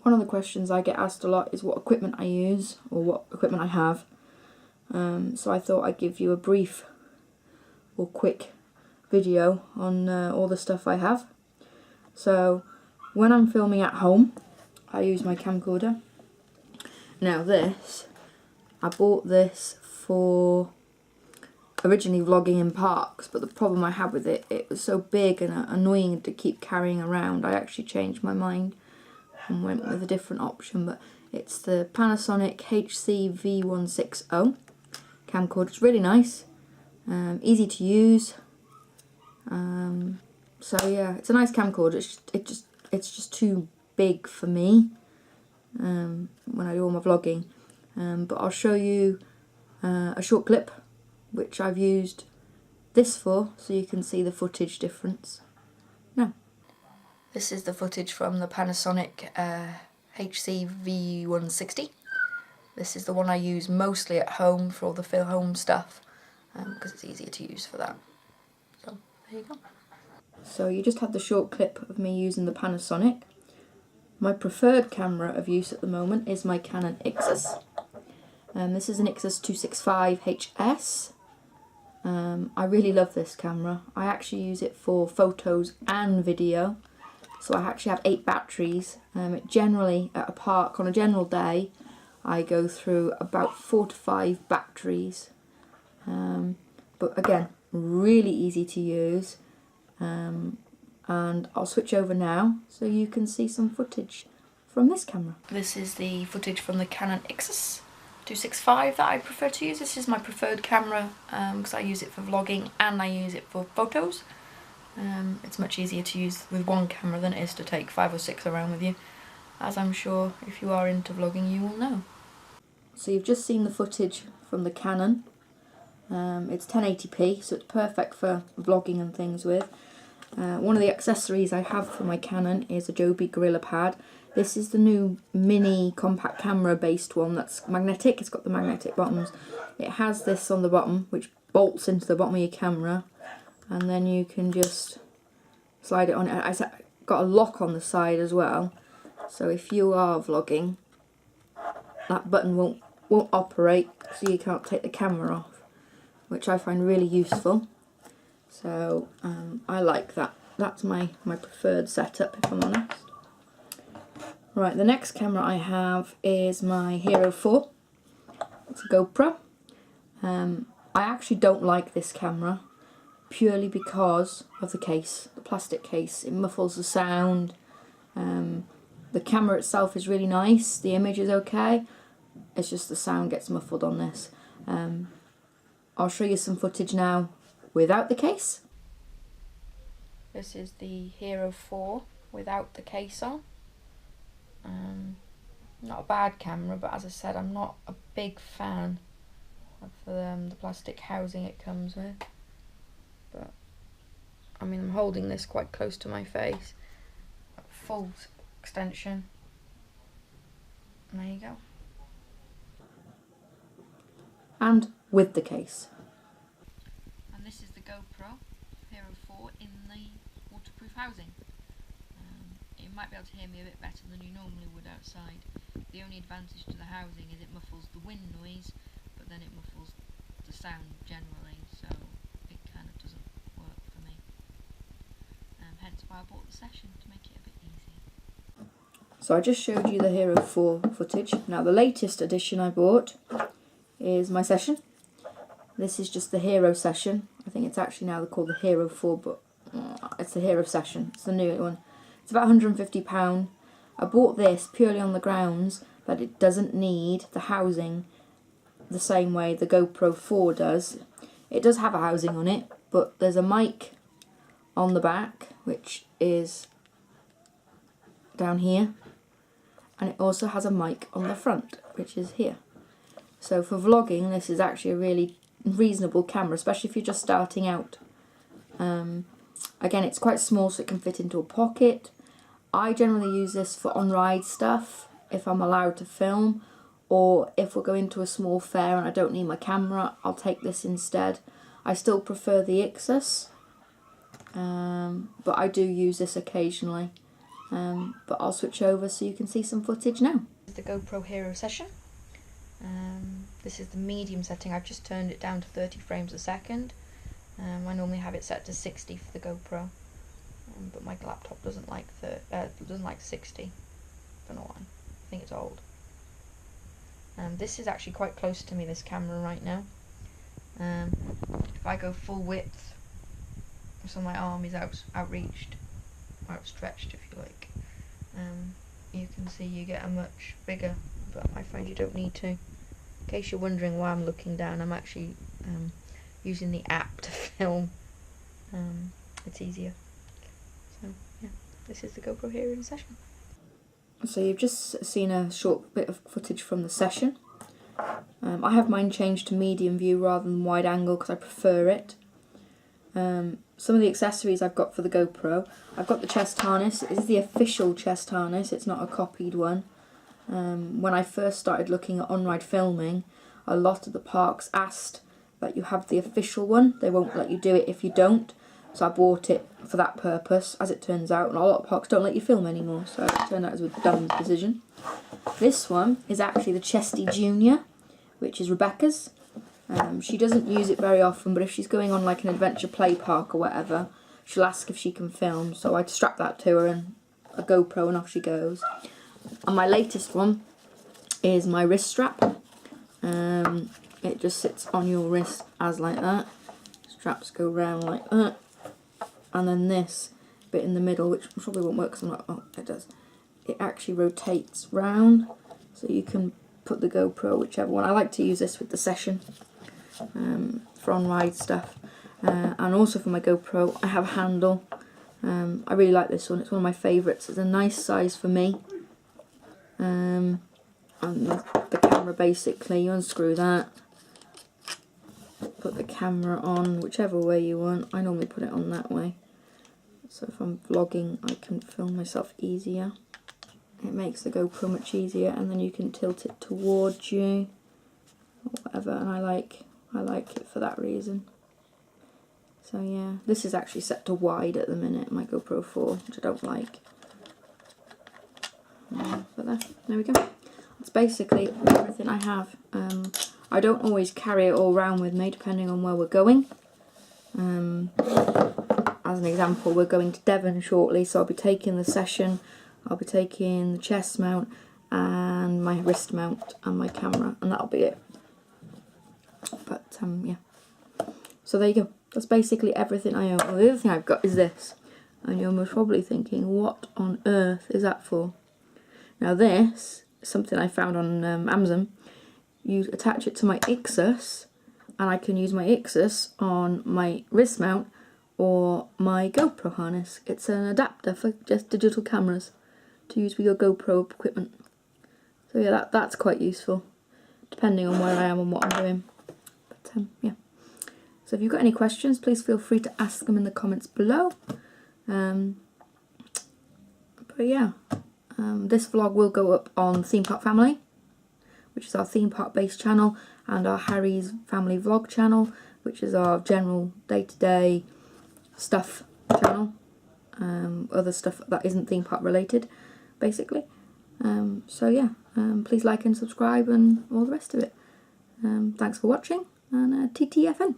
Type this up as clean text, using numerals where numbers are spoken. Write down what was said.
one of the questions I get asked a lot is what equipment I use or what equipment I have. So I thought I'd give you a brief or quick video on all the stuff I have. So when I'm filming at home, I use my camcorder. Now this, I bought this for originally vlogging in parks, but the problem I had with it, it was so big and annoying to keep carrying around. I actually changed my mind and went with a different option, but it's the Panasonic HC-V160 camcorder. It's really nice, easy to use. So yeah, it's a nice camcorder. It's just too big for me when I do all my vlogging. But I'll show you a short clip which I've used this for, so you can see the footage difference. Now, this is the footage from the Panasonic HC-V160. This is the one I use mostly at home for all the home stuff, because it's easier to use for that. So, there you go. So you just had the short clip of me using the Panasonic. My preferred camera of use at the moment is my Canon Ixus. This is an Ixus 265HS. I really love this camera. I actually use it for photos and video. So I actually have 8 batteries. Generally, at a park on a general day, I go through about 4 to 5 batteries. But again, really easy to use. And I'll switch over now so you can see some footage from this camera. This is the footage from the Canon Ixus 265 that I prefer to use. This is my preferred camera because I use it for vlogging and I use it for photos. It's much easier to use with one camera than it is to take 5 or 6 around with you, as I'm sure if you are into vlogging you will know. So you've just seen the footage from the Canon. It's 1080p, so it's perfect for vlogging and things with. One of the accessories I have for my Canon is a Joby Gorilla Pad. This is the new mini compact camera based one that's magnetic. It's got the magnetic bottoms. It has this on the bottom which bolts into the bottom of your camera, and then you can just slide it on. It's got a lock on the side as well, so if you are vlogging, that button won't operate, so you can't take the camera off, which I find really useful. So I like that. That's my preferred setup, if I'm honest. Right, the next camera I have is my Hero 4. It's a GoPro. I actually don't like this camera purely because of the case, the plastic case. It muffles the sound. The camera itself is really nice. The image is okay. It's just the sound gets muffled on this. I'll show you some footage now without the case. This is the Hero 4 without the case on. Not a bad camera, but as I said, I'm not a big fan of the plastic housing it comes with. But I mean, I'm holding this quite close to my face, full extension. And there you go. And with the case. And this is the GoPro Hero 4 in the waterproof housing. You might be able to hear me a bit better than you normally would outside. The only advantage to the housing is it muffles the wind noise, but then it muffles the sound generally, so it kind of doesn't work for me. Hence why I bought the Session, to make it a bit easier. So I just showed you the Hero 4 footage. Now the latest edition I bought is my Session. This is just the Hero Session. I think it's actually now called the Hero 4, but it's the Hero Session. It's the new one. It's about £150. I bought this purely on the grounds that it doesn't need the housing the same way the GoPro 4 does. It does have a housing on it, but there's a mic on the back, which is down here, and it also has a mic on the front, which is here. So for vlogging, this is actually a really reasonable camera, especially if you're just starting out. Again, it's quite small, so it can fit into a pocket. I generally use this for on-ride stuff, if I'm allowed to film, or if we're going to a small fair and I don't need my camera, I'll take this instead. I still prefer the Ixus, but I do use this occasionally. but I'll switch over so you can see some footage now. This is the GoPro Hero session. This is the medium setting. I've just turned it down to 30 frames a second. I normally have it set to 60 for the GoPro, but my laptop doesn't like 60. Don't know why. I think it's old. This is actually quite close to me, this camera right now. If I go full width, so my arm is outstretched, if you like, you can see you get a much bigger, but I find you don't need to. In case you're wondering why I'm looking down, I'm actually using the app to film. It's easier. So yeah, this is the GoPro Hero in session. So you've just seen a short bit of footage from the session. I have mine changed to medium view rather than wide angle because I prefer it. Some of the accessories I've got for the GoPro, I've got the chest harness. It is the official chest harness, it's not a copied one. When I first started looking at on-ride filming, a lot of the parks asked that you have the official one. They won't let you do it if you don't. So I bought it for that purpose, as it turns out, and a lot of parks don't let you film anymore, so it turned out as a dumb decision. This one is actually the Chesty Junior, which is Rebecca's. She doesn't use it very often, but if she's going on like an adventure play park or whatever, she'll ask if she can film, so I'd strap that to her and a GoPro and off she goes. And my latest one is my wrist strap. It just sits on your wrist as like that. Straps go round like that. And then this bit in the middle, which probably won't work because I'm not, oh, it does. It actually rotates round, so you can put the GoPro, whichever one. I like to use this with the session for on-ride stuff. And also for my GoPro, I have a handle. I really like this one, it's one of my favourites. It's a nice size for me. And the camera, basically, you unscrew that. Put the camera on whichever way you want. I normally put it on that way. So if I'm vlogging, I can film myself easier. It makes the GoPro much easier, and then you can tilt it towards you or whatever, and I like it for that reason. So yeah, this is actually set to wide at the minute, my GoPro 4, which I don't like. But there we go. That's basically everything I have. I don't always carry it all around with me, depending on where we're going. As an example, we're going to Devon shortly, so I'll be taking the session, I'll be taking the chest mount and my wrist mount and my camera, and that'll be it. But yeah. So there you go. That's basically everything I own. Well, the other thing I've got is this, and you're most probably thinking, what on earth is that for? Now this is something I found on Amazon. You attach it to my Ixus, and I can use my Ixus on my wrist mount or my GoPro harness. It's an adapter for just digital cameras to use with your GoPro equipment. So yeah, that's quite useful, depending on where I am and what I'm doing. But yeah. So if you've got any questions, please feel free to ask them in the comments below. But yeah, this vlog will go up on Theme Park Family, which is our theme park based channel, and our Harry's Family Vlog channel, which is our general day-to-day stuff channel. Other stuff that isn't theme park related, basically. So yeah, please like and subscribe and all the rest of it. Thanks for watching, and TTFN.